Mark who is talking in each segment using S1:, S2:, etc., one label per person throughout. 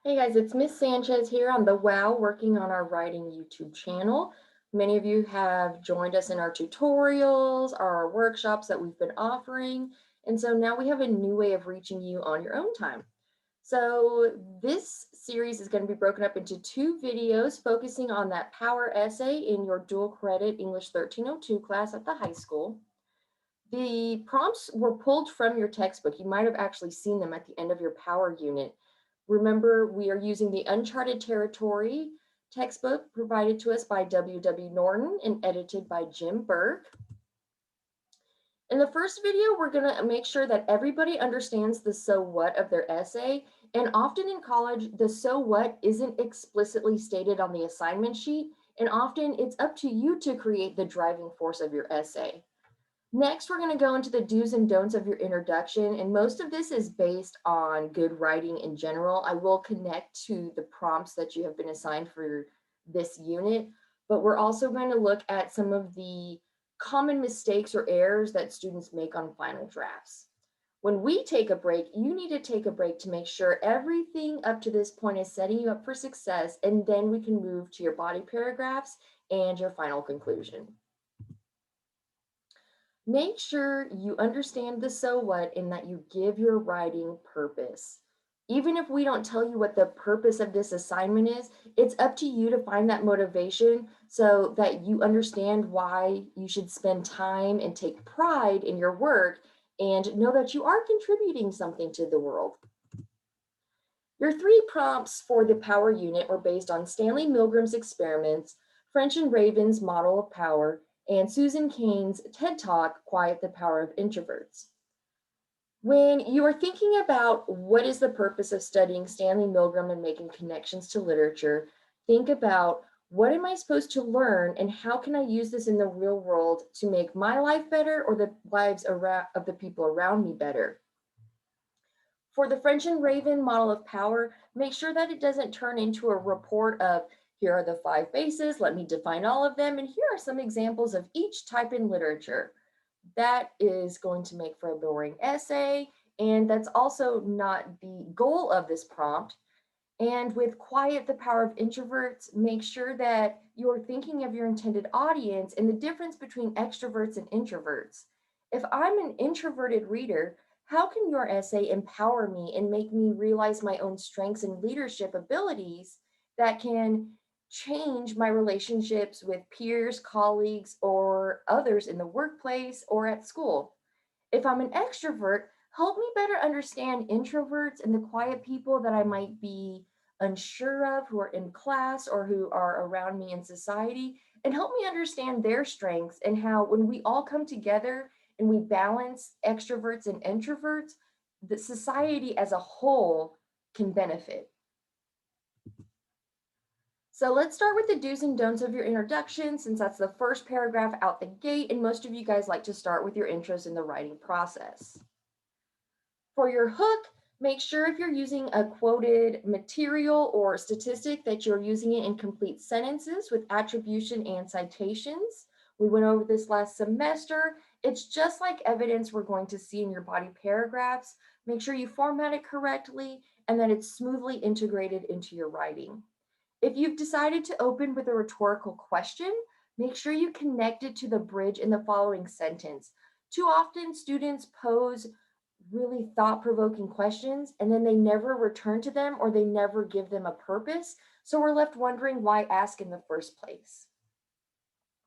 S1: Hey guys, it's Miss Sanchez here on the WOW working on our writing YouTube channel. Many of you have joined us in our tutorials, our workshops that we've been offering, and so now we have a new way of reaching you on your own time. So this series is going to be broken up into two videos focusing on that power essay in your dual credit English 1302 class at the high school. The prompts were pulled from your textbook. You might have actually seen them at the end of your power unit. Remember, we are using the Uncharted Territory textbook provided to us by W. Norton and edited by Jim Burke. In the first video, we're going to make sure that everybody understands the so what of their essay. And often in college, the so what isn't explicitly stated on the assignment sheet. And often it's up to you to create the driving force of your essay. Next, we're going to go into the do's and don'ts of your introduction, and most of this is based on good writing in general. I will connect to the prompts that you have been assigned for this unit, but we're also going to look at some of the common mistakes or errors that students make on final drafts. When we take a break, you need to take a break to make sure everything up to this point is setting you up for success, and then we can move to your body paragraphs and your final conclusion. Make sure you understand the so what and that you give your writing purpose. Even if we don't tell you what the purpose of this assignment is, it's up to you to find that motivation so that you understand why you should spend time and take pride in your work and know that you are contributing something to the world. Your three prompts for the power unit were based on Stanley Milgram's experiments, French and Raven's model of power, and Susan Cain's TED Talk, Quiet the Power of Introverts. When you are thinking about what is the purpose of studying Stanley Milgram and making connections to literature, think about what am I supposed to learn and how can I use this in the real world to make my life better or the lives of the people around me better. For the French and Raven model of power, make sure that it doesn't turn into a report of here are the 5 bases, let me define all of them, and here are some examples of each type in literature. That is going to make for a boring essay, and that's also not the goal of this prompt. And with Quiet the Power of Introverts, make sure that you're thinking of your intended audience and the difference between extroverts and introverts. If I'm an introverted reader, how can your essay empower me and make me realize my own strengths and leadership abilities that can change my relationships with peers, colleagues, or others in the workplace or at school? If I'm an extrovert, help me better understand introverts and the quiet people that I might be unsure of who are in class or who are around me in society, and help me understand their strengths and how when we all come together and we balance extroverts and introverts, the society as a whole can benefit. So let's start with the do's and don'ts of your introduction, since that's the first paragraph out the gate, and most of you guys like to start with your intros in the writing process. For your hook, make sure if you're using a quoted material or statistic that you're using it in complete sentences with attribution and citations. We went over this last semester. It's just like evidence we're going to see in your body paragraphs. Make sure you format it correctly and that it's smoothly integrated into your writing. If you've decided to open with a rhetorical question, make sure you connect it to the bridge in the following sentence. Too often, students pose really thought-provoking questions and then they never return to them or they never give them a purpose. So we're left wondering why ask in the first place.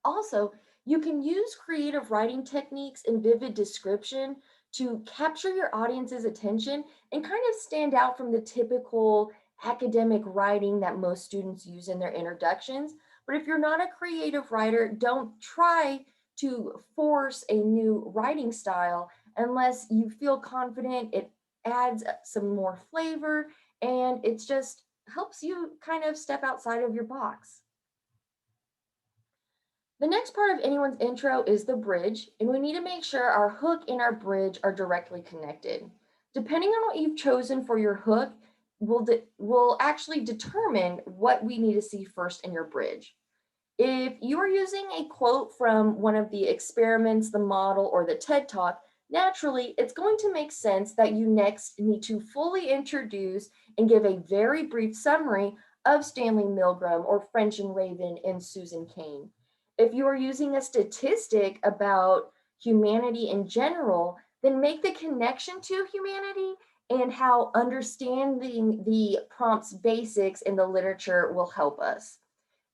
S1: Also, you can use creative writing techniques and vivid description to capture your audience's attention and kind of stand out from the typical academic writing that most students use in their introductions. But if you're not a creative writer, don't try to force a new writing style unless you feel confident. It adds some more flavor and it just helps you kind of step outside of your box. The next part of anyone's intro is the bridge, and we need to make sure our hook and our bridge are directly connected. Depending on what you've chosen for your hook, will actually determine what we need to see first in your bridge. If you are using a quote from one of the experiments, the model, or the TED Talk, Naturally, it's going to make sense that you next need to fully introduce and give a very brief summary of Stanley Milgram or French and Raven and Susan Cain. If you are using a statistic about humanity in general, then make the connection to humanity and how understanding the prompt's basics in the literature will help us.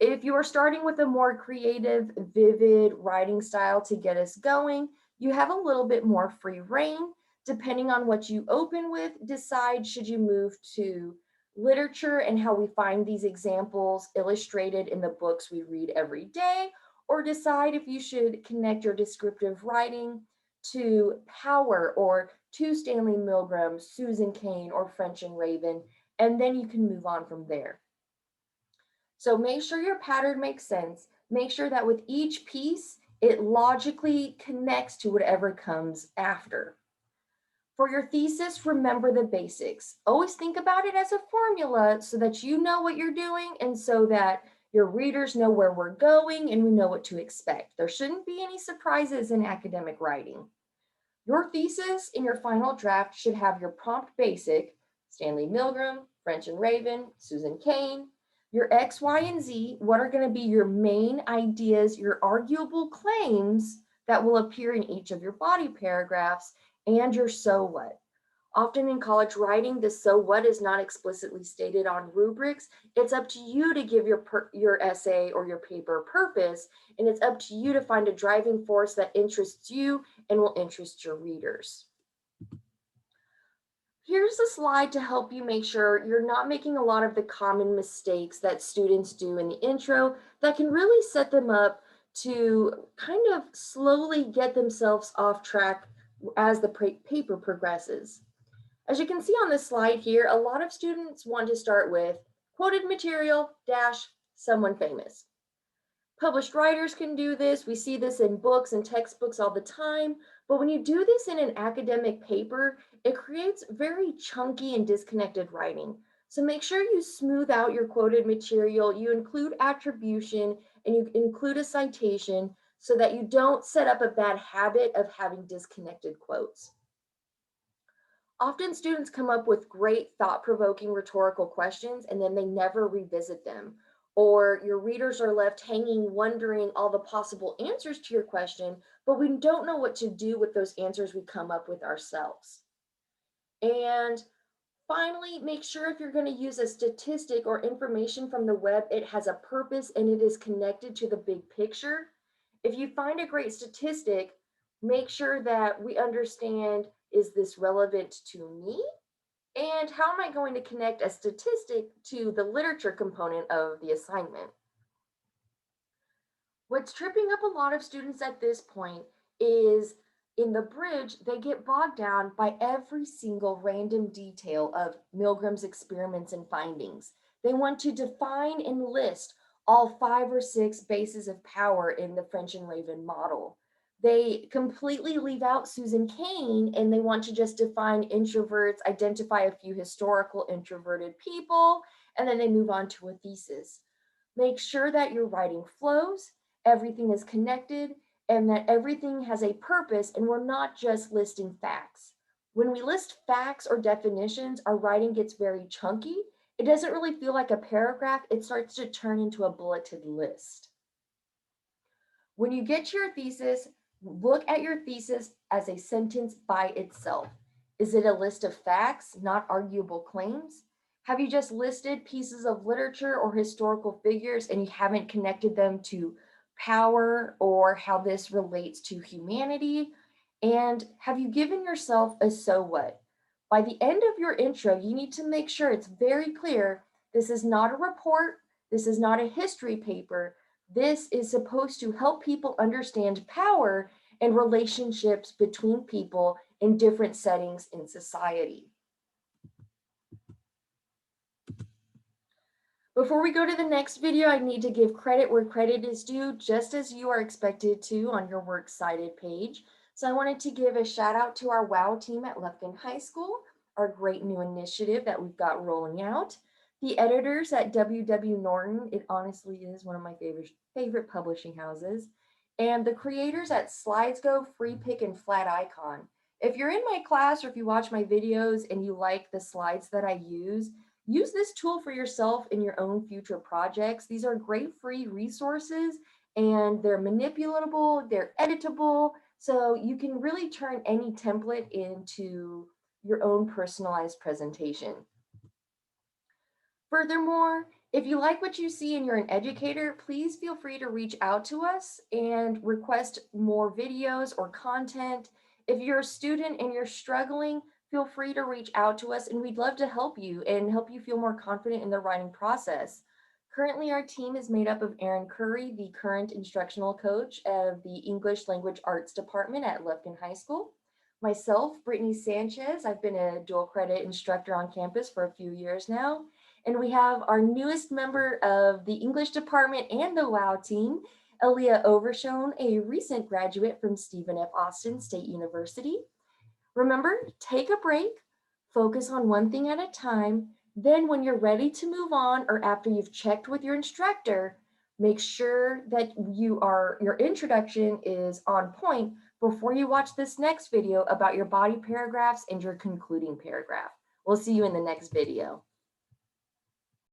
S1: If you are starting with a more creative, vivid writing style to get us going, you have a little bit more free reign. Depending on what you open with, decide should you move to literature and how we find these examples illustrated in the books we read every day, or decide if you should connect your descriptive writing to Power or to Stanley Milgram, Susan Cain, or French and Raven, and then you can move on from there. So make sure your pattern makes sense. Make sure that with each piece, it logically connects to whatever comes after. For your thesis, remember the basics. Always think about it as a formula so that you know what you're doing and so that your readers know where we're going and we know what to expect. There shouldn't be any surprises in academic writing. Your thesis in your final draft should have your prompt basic, Stanley Milgram, French and Raven, Susan Cain, your X, Y, and Z, what are going to be your main ideas, your arguable claims that will appear in each of your body paragraphs, and your so what. Often in college writing, the so what is not explicitly stated on rubrics. It's up to you to give your essay or your paper purpose, and it's up to you to find a driving force that interests you and will interest your readers. Here's a slide to help you make sure you're not making a lot of the common mistakes that students do in the intro that can really set them up to kind of slowly get themselves off track as the paper progresses. As you can see on this slide here, a lot of students want to start with quoted material dash someone famous. Published writers can do this. We see this in books and textbooks all the time. But when you do this in an academic paper, it creates very chunky and disconnected writing. So make sure you smooth out your quoted material, you include attribution, and you include a citation so that you don't set up a bad habit of having disconnected quotes. Often students come up with great thought-provoking rhetorical questions and then they never revisit them. Or your readers are left hanging, wondering all the possible answers to your question, but we don't know what to do with those answers we come up with ourselves. And finally, make sure if you're going to use a statistic or information from the web, it has a purpose and it is connected to the big picture. If you find a great statistic, make sure that we understand, is this relevant to me? And how am I going to connect a statistic to the literature component of the assignment? What's tripping up a lot of students at this point is in the bridge, they get bogged down by every single random detail of Milgram's experiments and findings. They want to define and list all 5 or 6 bases of power in the French and Raven model. They completely leave out Susan Cain and they want to just define introverts, identify a few historical introverted people, and then they move on to a thesis. Make sure that your writing flows, everything is connected, and that everything has a purpose and we're not just listing facts. When we list facts or definitions, our writing gets very chunky. It doesn't really feel like a paragraph. It starts to turn into a bulleted list. When you get to your thesis, look at your thesis as a sentence by itself. Is it a list of facts, not arguable claims? Have you just listed pieces of literature or historical figures and you haven't connected them to power or how this relates to humanity? And have you given yourself a so what? By the end of your intro, you need to make sure it's very clear this is not a report, this is not a history paper. This is supposed to help people understand power and relationships between people in different settings in society. Before we go to the next video, I need to give credit where credit is due, just as you are expected to on your works cited page. So I wanted to give a shout out to our WOW team at Lufkin High School, our great new initiative that we've got rolling out. The editors at WW Norton, it honestly is one of my favorite publishing houses. And the creators at SlidesGo, FreePick, and Flat Icon. If you're in my class or if you watch my videos and you like the slides that I use this tool for yourself in your own future projects. These are great free resources and they're manipulatable, they're editable, so you can really turn any template into your own personalized presentation. Furthermore, if you like what you see and you're an educator, please feel free to reach out to us and request more videos or content. If you're a student and you're struggling, feel free to reach out to us and we'd love to help you and help you feel more confident in the writing process. Currently, our team is made up of Erin Curry, the current instructional coach of the English Language Arts Department at Lufkin High School. Myself, Brittany Sanchez, I've been a dual credit instructor on campus for a few years now. And we have our newest member of the English department and the WOW team, Aaliyah Overshone, a recent graduate from Stephen F. Austin State University. Remember, take a break, focus on one thing at a time. Then, when you're ready to move on, or after you've checked with your instructor, make sure that your introduction is on point before you watch this next video about your body paragraphs and your concluding paragraph. We'll see you in the next video.